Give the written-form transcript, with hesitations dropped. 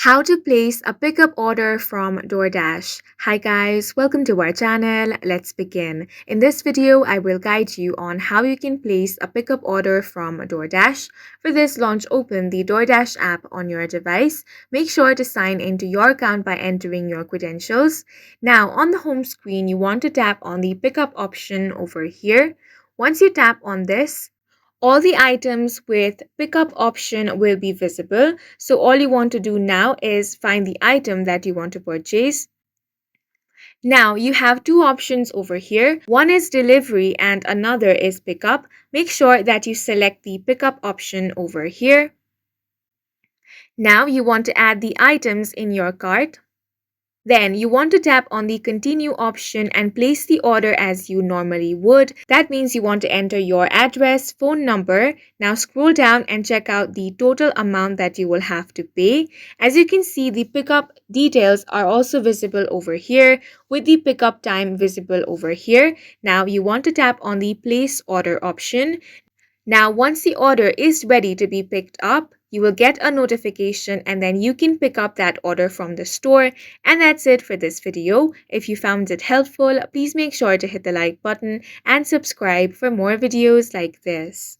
How to place a pickup order from Doordash. Hi guys, welcome to our channel. Let's begin. In this video, I will guide you on how you can place a pickup order from Doordash. For this, launch open the Doordash app on your device. Make sure to sign into your account by entering your credentials. Now, on the home screen, you want to tap on the pickup option over here. Once you tap on this, all the items with pickup option will be visible. So all you want to do now is find the item that you want to purchase. Now you have two options over here. One is delivery and another is pickup. Make sure that you select the pickup option over here. Now you want to add the items in your cart. Then you want to tap on the continue option and place the order as you normally would. That means you want to enter your address, phone number. Now scroll down and check out the total amount that you will have to pay. As you can see, the pickup details are also visible over here with the pickup time visible over here. Now you want to tap on the place order option. Now, once the order is ready to be picked up, you will get a notification and then you can pick up that order from the store. And that's it for this video. If you found it helpful, please make sure to hit the like button and subscribe for more videos like this.